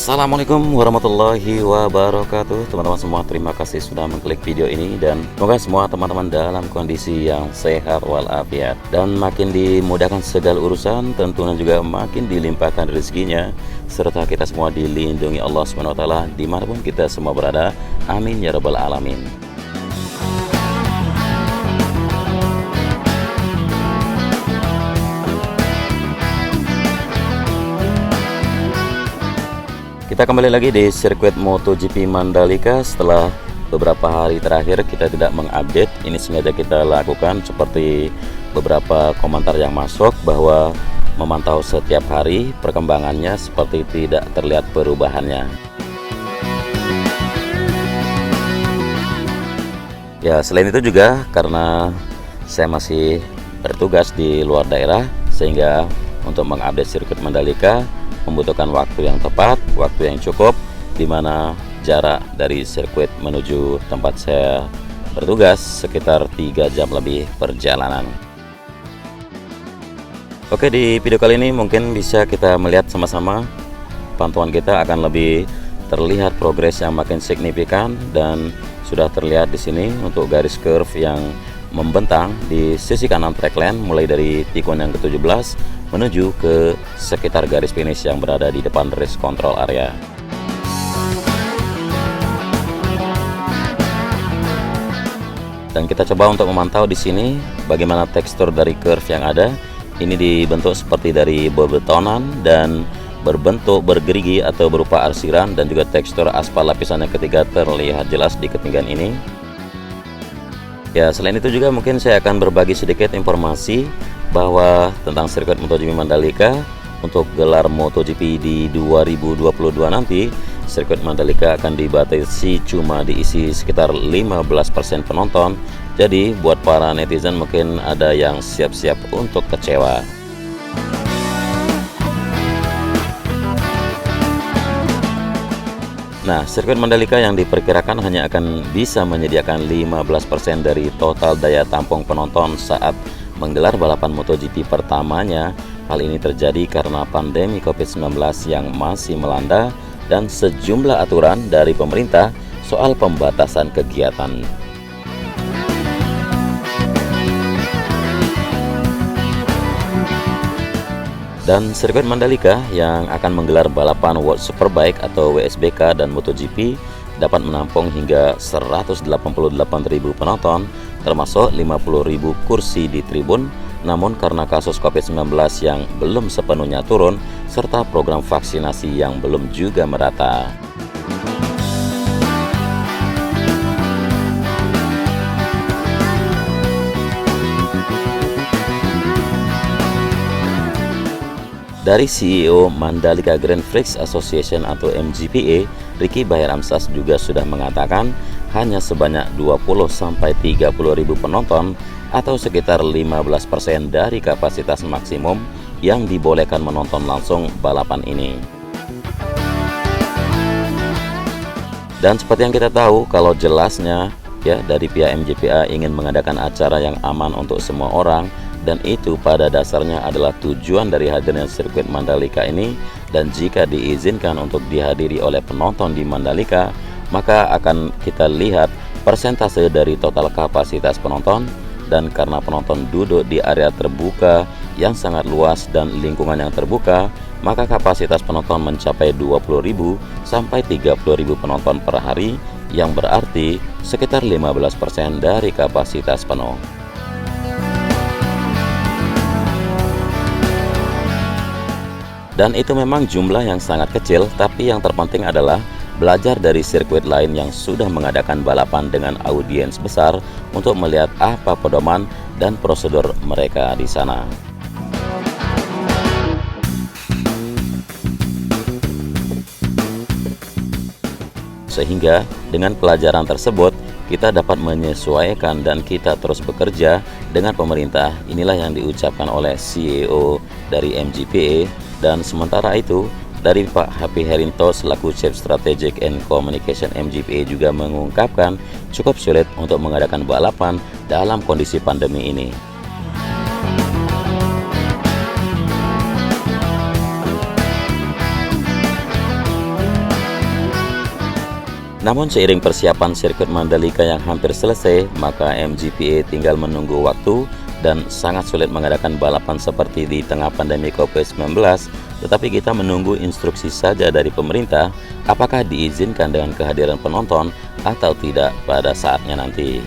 Assalamualaikum warahmatullahi wabarakatuh. Teman-teman semua, terima kasih sudah mengklik video ini, dan semoga semua teman-teman dalam kondisi yang sehat walafiat dan makin dimudahkan segala urusan, tentunya juga makin dilimpahkan rezekinya, serta kita semua dilindungi Allah SWT dimanapun kita semua berada. Amin ya rabbal alamin. Kita kembali lagi di sirkuit MotoGP Mandalika. Setelah beberapa hari terakhir kita tidak mengupdate, ini sengaja kita lakukan seperti beberapa komentar yang masuk bahwa memantau setiap hari perkembangannya seperti tidak terlihat perubahannya. Ya, selain itu juga karena saya masih bertugas di luar daerah, sehingga untuk mengupdate sirkuit Mandalika membutuhkan waktu yang tepat, waktu yang cukup, di mana jarak dari sirkuit menuju tempat saya bertugas sekitar 3 jam lebih perjalanan. Oke, di video kali ini mungkin bisa kita melihat sama-sama, pantauan kita akan lebih terlihat progres yang makin signifikan, dan sudah terlihat di sini untuk garis curve yang membentang di sisi kanan trackline mulai dari tikungan yang ke-17 menuju ke sekitar garis finish yang berada di depan race control area. Dan kita coba untuk memantau di sini bagaimana tekstur dari curve yang ada. Ini dibentuk seperti dari bebetonan dan berbentuk bergerigi atau berupa arsiran, dan juga tekstur aspal lapisan yang ketiga terlihat jelas di ketinggian ini. Ya, selain itu juga mungkin saya akan berbagi sedikit informasi bahwa tentang sirkuit MotoGP Mandalika untuk gelar MotoGP di 2022 nanti, sirkuit Mandalika akan dibatasi cuma diisi sekitar 15% penonton. Jadi buat para netizen mungkin ada yang siap-siap untuk kecewa. Nah, sirkuit Mandalika yang diperkirakan hanya akan bisa menyediakan 15% dari total daya tampung penonton saat menggelar balapan MotoGP pertamanya. Hal ini terjadi karena pandemi COVID-19 yang masih melanda dan sejumlah aturan dari pemerintah soal pembatasan kegiatan. Dan sirkuit Mandalika yang akan menggelar balapan World Superbike atau WSBK dan MotoGP dapat menampung hingga 188.000 penonton, termasuk 50.000 kursi di tribun. Namun karena kasus COVID-19 yang belum sepenuhnya turun, serta program vaksinasi yang belum juga merata. Dari CEO Mandalika Grand Prix Association atau MGPA, Ricky Bahir-Amsas juga sudah mengatakan hanya sebanyak 20-30 ribu penonton atau sekitar 15% dari kapasitas maksimum yang dibolehkan menonton langsung balapan ini. Dan seperti yang kita tahu, kalau jelasnya ya dari pihak MGPA ingin mengadakan acara yang aman untuk semua orang, dan itu pada dasarnya adalah tujuan dari hadirnya sirkuit Mandalika ini. Dan jika diizinkan untuk dihadiri oleh penonton di Mandalika, maka akan kita lihat persentase dari total kapasitas penonton. Dan karena penonton duduk di area terbuka yang sangat luas dan lingkungan yang terbuka, maka kapasitas penonton mencapai 20.000 sampai 30.000 penonton per hari, yang berarti sekitar 15% dari kapasitas penuh. Dan itu memang jumlah yang sangat kecil, tapi yang terpenting adalah belajar dari sirkuit lain yang sudah mengadakan balapan dengan audiens besar untuk melihat apa pedoman dan prosedur mereka di sana. Sehingga dengan pelajaran tersebut kita dapat menyesuaikan dan kita terus bekerja dengan pemerintah. Inilah yang diucapkan oleh CEO dari MGPA. Dan sementara itu, dari Pak Happy Herinto selaku Chief Strategic and Communication MGPA juga mengungkapkan cukup sulit untuk mengadakan balapan dalam kondisi pandemi ini. Namun seiring persiapan sirkuit Mandalika yang hampir selesai, maka MGPA tinggal menunggu waktu dan sangat sulit mengadakan balapan seperti di tengah pandemi COVID-19. Tetapi kita menunggu instruksi saja dari pemerintah apakah diizinkan dengan kehadiran penonton atau tidak pada saatnya nanti.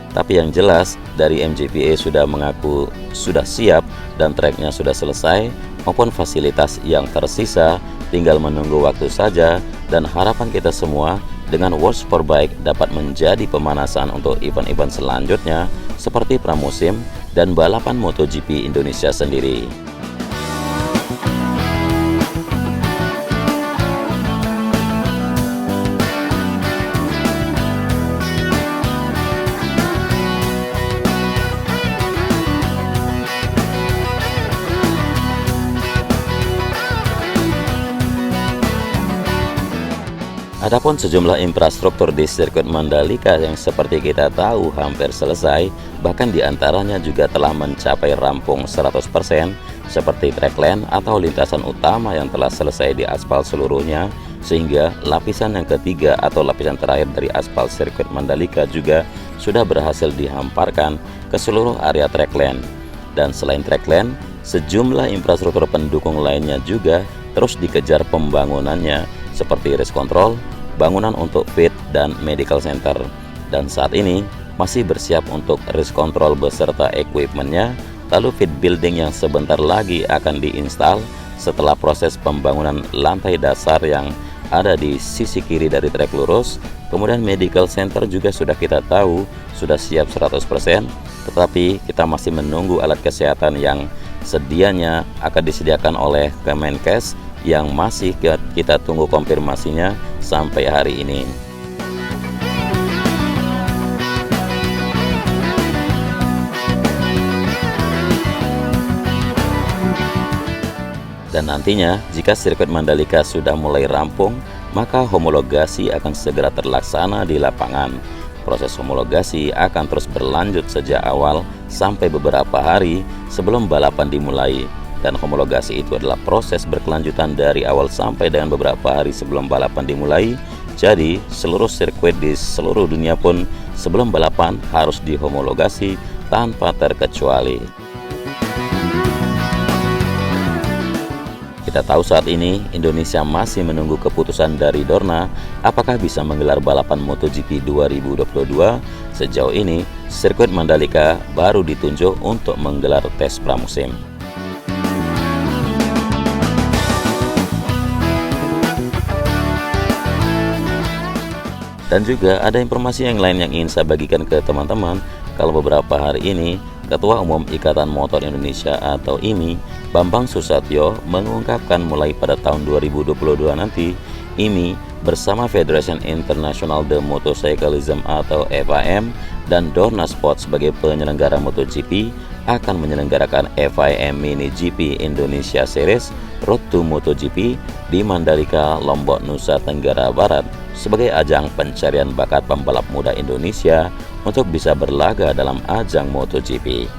Tapi yang jelas dari MGPA sudah mengaku sudah siap dan treknya sudah selesai maupun fasilitas yang tersisa tinggal menunggu waktu saja, dan harapan kita semua dengan World Superbike dapat menjadi pemanasan untuk event-event selanjutnya seperti pramusim dan balapan MotoGP Indonesia sendiri. Adapun sejumlah infrastruktur di sirkuit Mandalika yang seperti kita tahu hampir selesai, bahkan diantaranya juga telah mencapai rampung 100%, seperti track lane atau lintasan utama yang telah selesai diaspal seluruhnya, sehingga lapisan yang ketiga atau lapisan terakhir dari aspal sirkuit Mandalika juga sudah berhasil dihamparkan ke seluruh area track lane. Dan selain track lane, sejumlah infrastruktur pendukung lainnya juga terus dikejar pembangunannya, seperti race control, bangunan untuk pit dan medical center, dan saat ini masih bersiap untuk race control beserta equipmentnya, lalu pit building yang sebentar lagi akan diinstal setelah proses pembangunan lantai dasar yang ada di sisi kiri dari trek lurus. Kemudian medical center juga sudah kita tahu sudah siap 100%, tetapi kita masih menunggu alat kesehatan yang sedianya akan disediakan oleh Kemenkes yang masih kita tunggu konfirmasinya sampai hari ini. Dan nantinya jika sirkuit Mandalika sudah mulai rampung, maka homologasi akan segera terlaksana di lapangan. Proses homologasi akan terus berlanjut sejak awal sampai beberapa hari sebelum balapan dimulai. Dan homologasi itu adalah proses berkelanjutan dari awal sampai dengan beberapa hari sebelum balapan dimulai. Jadi seluruh sirkuit di seluruh dunia pun sebelum balapan harus dihomologasi tanpa terkecuali. Kita tahu saat ini Indonesia masih menunggu keputusan dari Dorna apakah bisa menggelar balapan MotoGP 2022. Sejauh ini sirkuit Mandalika baru ditunjuk untuk menggelar tes pramusim. Dan juga ada informasi yang lain yang ingin saya bagikan ke teman-teman. Kalau beberapa hari ini Ketua Umum Ikatan Motor Indonesia atau IMI, Bambang Susatyo, mengungkapkan mulai pada tahun 2022 nanti IMI bersama Federation International de Motorcyclism atau FIM dan Dorna Sport sebagai penyelenggara MotoGP akan menyelenggarakan FIM Mini GP Indonesia Series Road to MotoGP di Mandalika, Lombok, Nusa Tenggara Barat sebagai ajang pencarian bakat pembalap muda Indonesia untuk bisa berlaga dalam ajang MotoGP.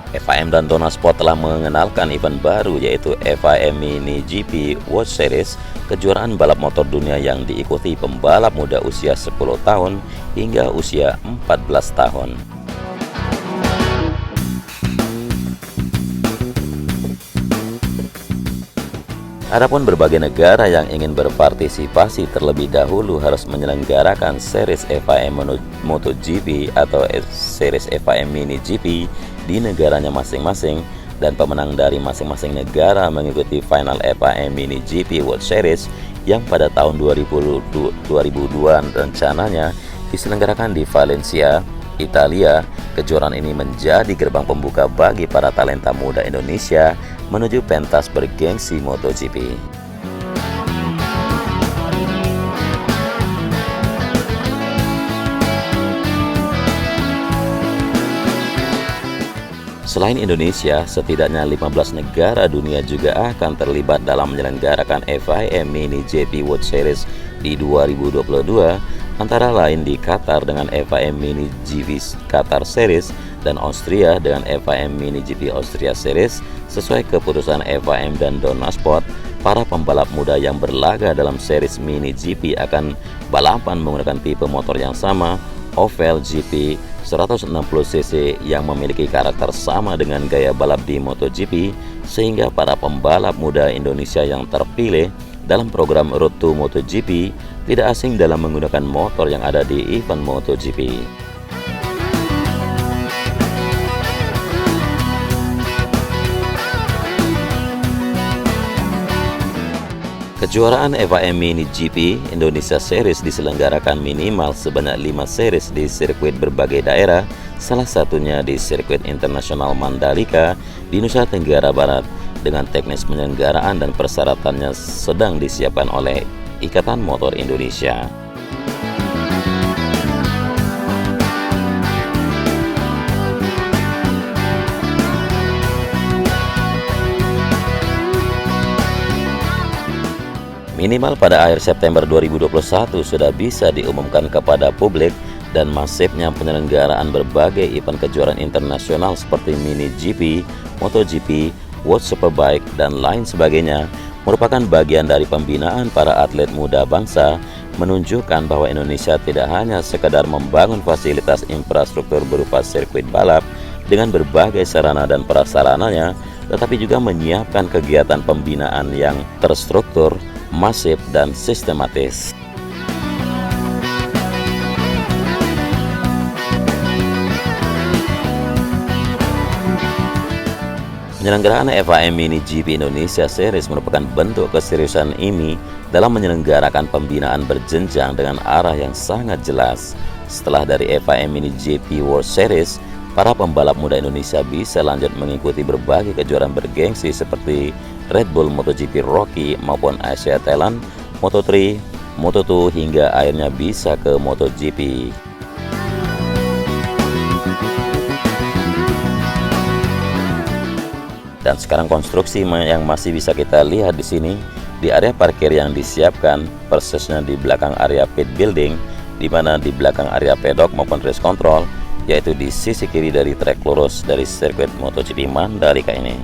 FIM dan Dorna Sport telah mengenalkan event baru yaitu FIM Mini GP World Series, kejuaraan balap motor dunia yang diikuti pembalap muda usia 10 tahun hingga usia 14 tahun. Adapun berbagai negara yang ingin berpartisipasi terlebih dahulu harus menyelenggarakan series FIM MotoGP atau series FIM Mini GP di negaranya masing-masing, dan pemenang dari masing-masing negara mengikuti final FIM Mini GP World Series yang pada tahun 2002 rencananya diselenggarakan di Valencia, Italia. Kejuaraan ini menjadi gerbang pembuka bagi para talenta muda Indonesia menuju pentas bergengsi MotoGP. Selain Indonesia, setidaknya 15 negara dunia juga akan terlibat dalam menyelenggarakan FIM Mini GP World Series di 2022, antara lain di Qatar dengan FIM Mini GP Qatar Series dan Austria dengan FIM Mini GP Austria Series. Sesuai keputusan FIM dan Dorna Sport, para pembalap muda yang berlaga dalam series Mini GP akan balapan menggunakan tipe motor yang sama, Oval GP 160cc yang memiliki karakter sama dengan gaya balap di MotoGP, sehingga para pembalap muda Indonesia yang terpilih dalam program Road to MotoGP tidak asing dalam menggunakan motor yang ada di event MotoGP. Kejuaraan FIM Mini GP Indonesia Series diselenggarakan minimal sebanyak 5 series di sirkuit berbagai daerah, salah satunya di sirkuit internasional Mandalika di Nusa Tenggara Barat, dengan teknis penyelenggaraan dan persyaratannya sedang disiapkan oleh Ikatan Motor Indonesia. Minimal pada akhir September 2021 sudah bisa diumumkan kepada publik, dan masifnya penyelenggaraan berbagai event kejuaraan internasional seperti Mini GP, MotoGP, World Superbike, dan lain sebagainya merupakan bagian dari pembinaan para atlet muda bangsa, menunjukkan bahwa Indonesia tidak hanya sekedar membangun fasilitas infrastruktur berupa sirkuit balap dengan berbagai sarana dan prasarananya, tetapi juga menyiapkan kegiatan pembinaan yang terstruktur, masif, dan sistematis. Penyelenggaraan FIM Mini GP Indonesia Series merupakan bentuk keseriusan IMI dalam menyelenggarakan pembinaan berjenjang dengan arah yang sangat jelas. Setelah dari FIM Mini GP World Series, para pembalap muda Indonesia bisa lanjut mengikuti berbagai kejuaraan bergengsi seperti Red Bull MotoGP Rocky maupun Asia Thailand, Moto3, Moto2, hingga akhirnya bisa ke MotoGP. Dan sekarang konstruksi yang masih bisa kita lihat di sini, di area parkir yang disiapkan persisnya di belakang area pit building, di mana di belakang area pedok maupun race control, yaitu di sisi kiri dari trek lurus dari sirkuit MotoGP Mandalika ini.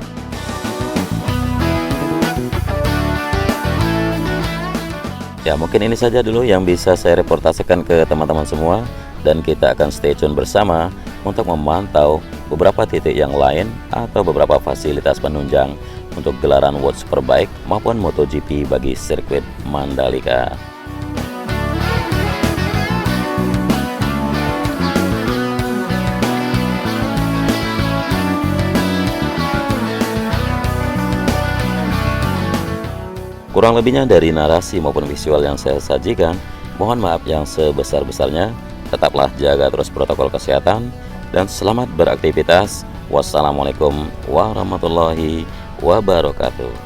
Ya, mungkin ini saja dulu yang bisa saya reportasekan ke teman-teman semua, dan kita akan stay tune bersama untuk memantau beberapa titik yang lain atau beberapa fasilitas penunjang untuk gelaran World Superbike maupun MotoGP bagi sirkuit Mandalika. Kurang lebihnya dari narasi maupun visual yang saya sajikan, mohon maaf yang sebesar-besarnya. Tetaplah jaga terus protokol kesehatan, dan selamat beraktivitas. Wassalamualaikum warahmatullahi wabarakatuh.